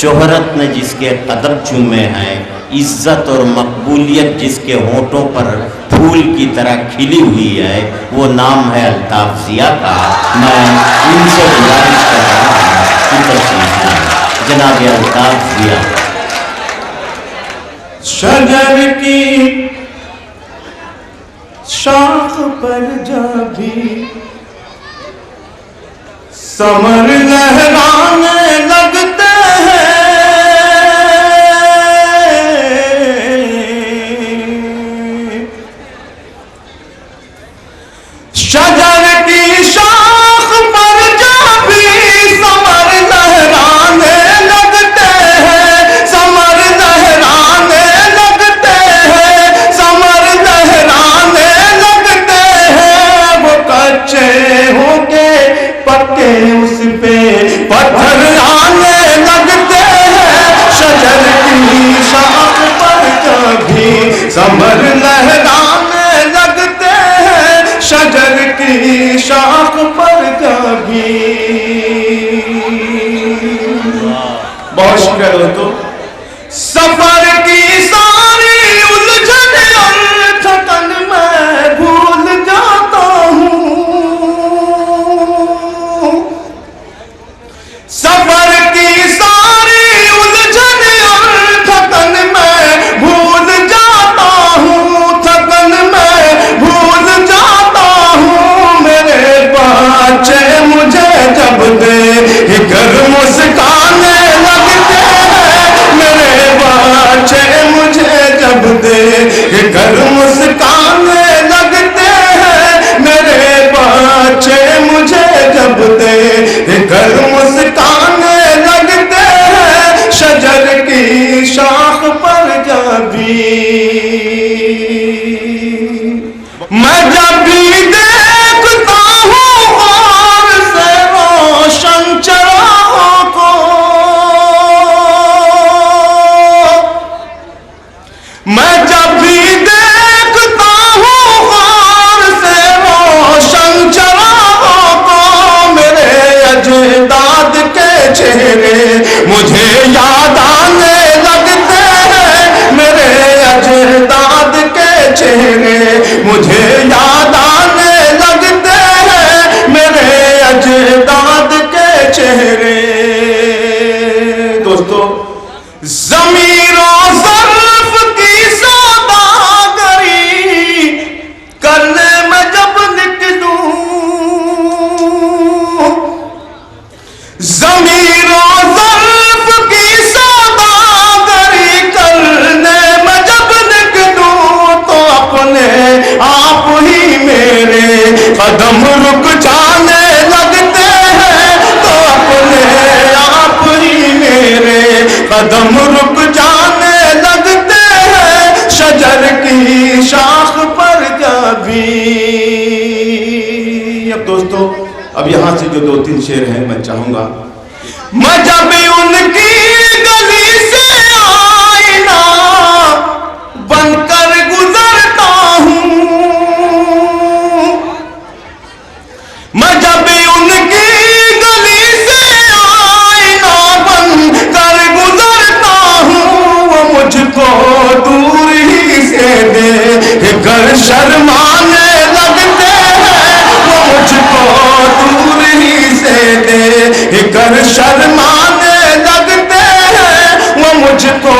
शोहरत ने जिसके कदम चूमे हैं, इज्जत और मकबूलियत जिसके होठों पर फूल की तरह खिली हुई है, वो नाम है अल्ताफ जिया का। मैं इनसे गुजारिश कर रहा हूँ कि तशरीफ लाएं जनाब अल्ताफ जिया। शजर की शाख पर जा भी समर लहराने लगते हैं, शजर की शाख पर जा भी समर लहराने लगते हैं, समर लहराने लगते हैं, समर लहराने लगते हैं। वो कच्चे होके पक्के उस पे पत्थर आने लगते हैं। शजर की शाख पर कभी समर लहराने लगते हैं, शजर की शाख पर कभी। बहुत शुक्र दोस्तों। सफर की सारी उलझन और थकन मैं भूल जाता हूँ, सफर की सारी उलझन और थकन मैं भूल जाता हूँ, थकन मैं भूल जाता हूँ। मेरे बच्चे मुझे जब दे घर मुस्काने लगते हैं, मेरे बच्चे मुझे जब दे घर मुस्काने लगते हैं, मेरे बच्चे मुझे जब दे घर मुस्काने लगते हैं। शजर की शाख पर जब भी मैं जब भी देखता हूँ और से रोशन चराहों को, मैं जब भी देखता हूँ और से रोशन चराहों को, मेरे अजदाद के चेहरे मुझे याद आने लगते हैं, मेरे अजदाद के चेहरे मुझे याद आने लगते हैं, मेरे अजदाद के चेहरे। दोस्तों, ज़मीरों ज़र्फ़ की सौदागरी करने में जब निकलूं, ज़मीरों ज़र्फ़ की सौदागरी करने में जब निकलूं, तो अपने आप ही मेरे कदम रुक जाने लगते हैं, तो अपने आप ही मेरे कदम रुक जाने लगते हैं। शजर की शाख पर कभी। अब दोस्तों, अब यहां से जो दो तीन शेर हैं मैं चाहूंगा। मैं जब उनकी गली से आईना बनकर गुजरता हूं, मैं जब उनकी गली से आईना बनकर गुजरता हूं, वो मुझको दूर ही से देखकर शर्माने लगते हैं, वो मुझको दूर ही से देखकर शर्माने लगते हैं, वो मुझको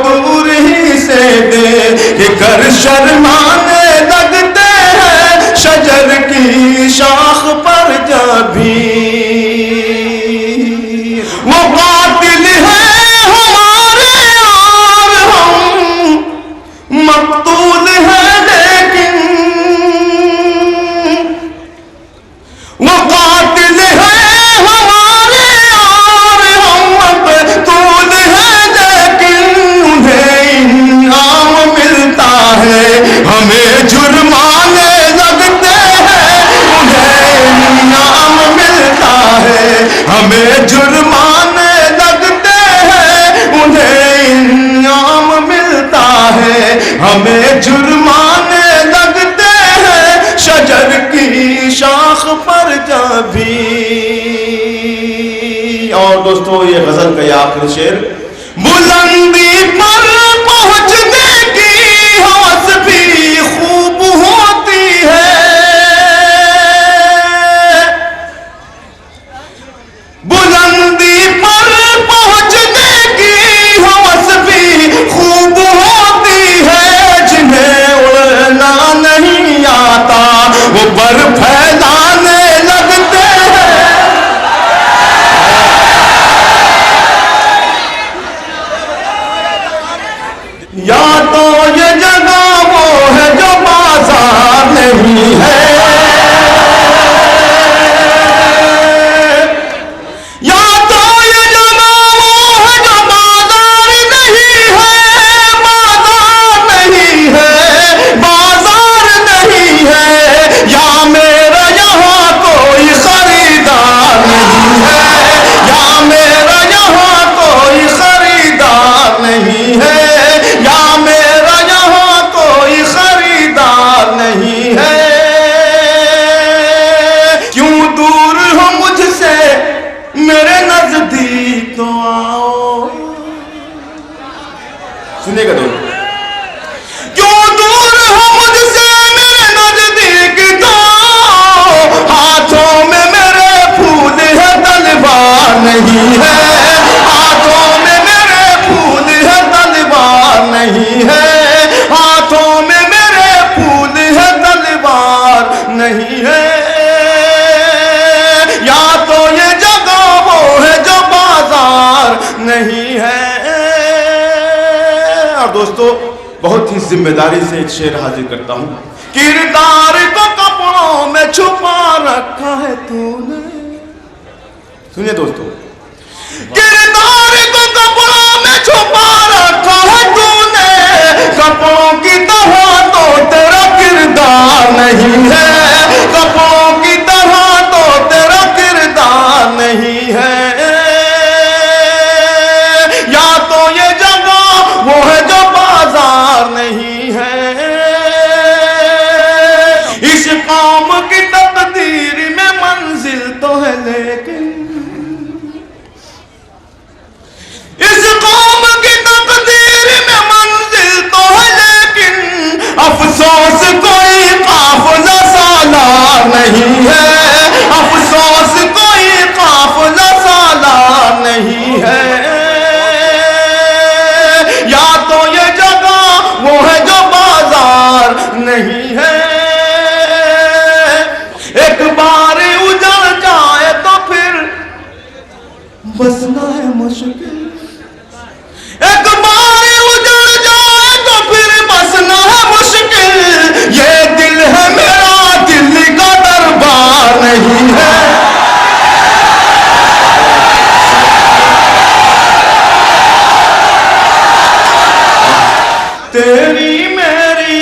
दूर ही से देखकर शर्माने लगते हैं। शजर की शाख पर जब भी वो कातिल है हमारे और हम मकतूल है, लेकिन वो कातिल है हमारे और हम मकतूल है, लेकिन उन्हें इनाम मिलता है, हमें दोस्तों ये गजल का ये आखिरी शेर, बुलंदी पर पहुंचने की हवस भी खूब होती है, बुलंदी पर पहुंचने की हवस भी खूब होती है, जिन्हें उड़ना नहीं आता वो पर फैलाने लगते हैं। या तो ये जगह वो है जो बाजार नहीं है, या तो ये जगह वो है जो बाजार नहीं है, बाजार नहीं है, बाजार नहीं है, या मेरा यहाँ कोई खरीदार नहीं है, या मेरा यहाँ कोई खरीदार नहीं है, या मेरा यहाँ कोई खरीदार नहीं है। क्यों दूर हो मुझसे मेरे नजदीक तो आओ, सुनिएगा दोस्तों, क्यों दूर हो मुझसे मेरे नजदीक तो आओ, हाथों में मेरे फूल है तलवार नहीं है, हाथों में मेरे फूल है तलवार नहीं है, हाथों में मेरे फूल है तलवार नहीं है, या तो ये जगह वो है जो बाजार नहीं है। और दोस्तों बहुत ही जिम्मेदारी से एक शेर हाजिर करता हूं, किरदार को कपड़ों में छुपा रखा है तूने, सुनिए दोस्तों, किरदार को कपड़ों में छुपा रखा है तूने, कपड़ों की तरह तो तेरा किरदार नहीं है, कपड़ों की तरह तो तेरा किरदार नहीं है, या तो ये जगह वो है जो बाजार नहीं है। इस कौम की तकदीर में मंजिल तो है लेकिन, इस कौम की तकदीर में मंजिल तो है लेकिन, अफसोस कोई काफिला सालार नहीं है, अफसोस कोई काफिला सालार नहीं है, या तो ये जगह वो है जो बाजार नहीं है। एक बार उजड़ जाए तो फिर बसना है मुश्किल, एक बार उजड़ जाए तो फिर बसना है मुश्किल, ये दिल है मेरा दिल का दरबार नहीं है। तेरी मेरी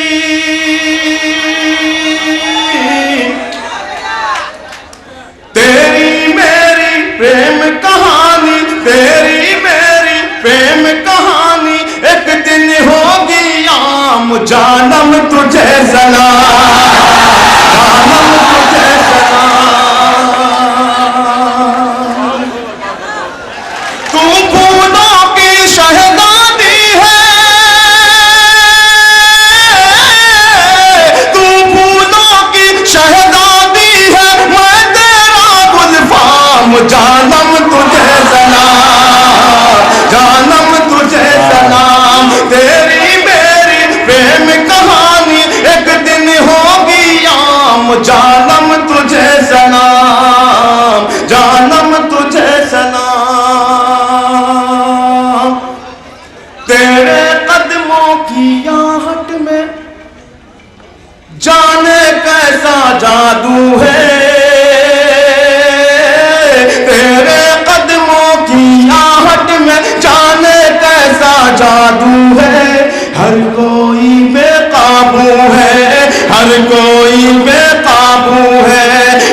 तेरी मेरी प्रेम कहानी, तेरी मेरी प्रेम कहानी एक दिन होगी आम, जानम तुझे सलाम, जानम तुझे सलाम, तू फूलों की शहजादी है, तू फूलों की शहजादी है, मैं तेरा गुलफाम, जानम तुझे सलाम, जानम तुझे सलाम, तेरी मेरी प्रेम कहानी एक दिन होगी आम, जानम तुझे सलाम, जानम तुझे सलाम, तेरे कदमों की आहट में जाने कैसा जादू है, तेरे कदमों की आहट में जाने कैसा जादू है, हर कोई बेकाबू है, हर कोई बेकाबू है,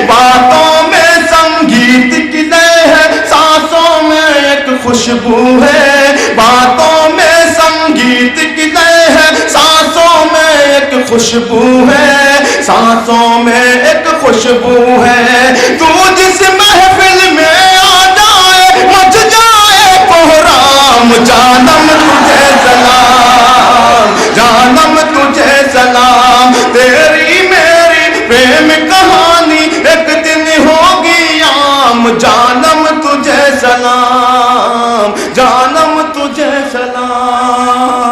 बातों में संगीत की लय है, सांसों में एक खुशबू है, बातों में संगीत की लय है, सांसों में एक खुशबू है, सांसों में एक खुशबू है, तू जिस महफिल में आ जाए मज जानम तुझे सलाम, जानम तुझे सलाम। तेरी मेरी प्रेम कहानी एक दिन होगी आम, जानम तुझे सलाम, जानम तुझे सलाम।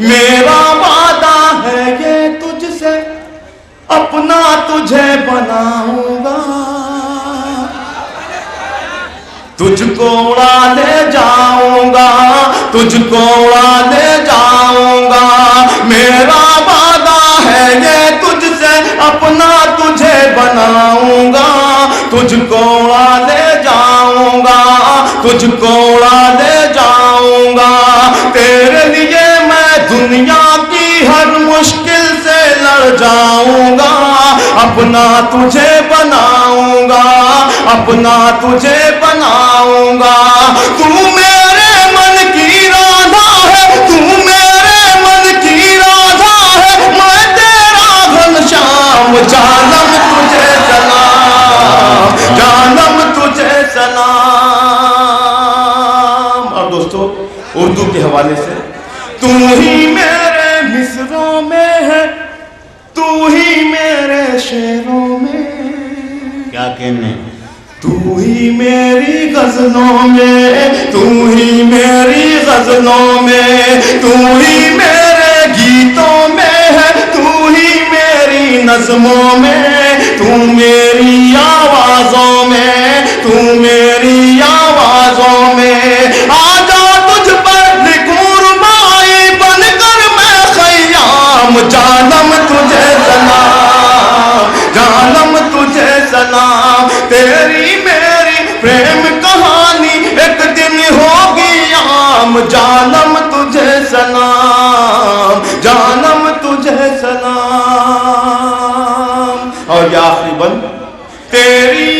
मेरा वादा है ये तुझसे, अपना तुझे बनाऊंगा, तुझको उड़ा ले जाऊंगा, तुझको उड़ा ले जाऊंगा। मेरा वादा है ये तुझसे, अपना तुझे बनाऊंगा, तुझको उड़ा ले जाऊंगा, तुझको उड़ा ले जाऊंगा। तेरे लिए मैं दुनिया की हर मुश्किल से लड़ जाऊंगा, अपना तुझे बनाऊंगा, अपना तुझे बनाऊंगा। तू मेरे मन की राधा है, तू मेरे मन की राधा है, मैं तेरा घनश्याम, जानम तुझे सलाम, जानम तुझे सलाम। और दोस्तों उर्दू के हवाले से, तू ही मेरे मिसरों में है, तू ही मेरे शेरों में, क्या कहने, तू ही मेरी गजलों में, तू ही मेरी गजलों में, तू ही मेरे गीतों में है, तू ही मेरी नज़्मों में, तू मेरी आवाज़ों में, तू मेरी आवाज़ों में। आजा तुझ पर लिखूं रुबाई बनकर मैं ख़याम, जानम तुझे सलाम, जानम तुझे सलाम। तेरी मेरी प्रेम कहानी एक दिन होगी आम, जानम तुझे सलाम, जानम तुझे सलाम। और ये आखिरी बंद, तेरी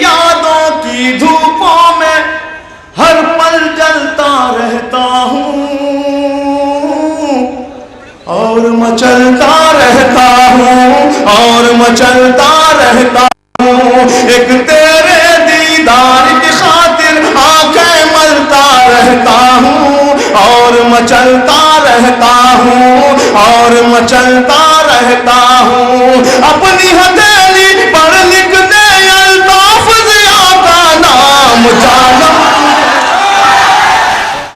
यादों की धूपों में हर पल जलता रहता हूँ, और मचलता रहता हूँ, और मचलता रहता हूँ। एक तेरे दीदार की खातिर आंखें मलता रहता हूँ, और मचलता रहता हूँ, और मचलता रहता हूँ। अपनी हथेली पर लिख दे अल्ताफ ज़िया का नाम, जानम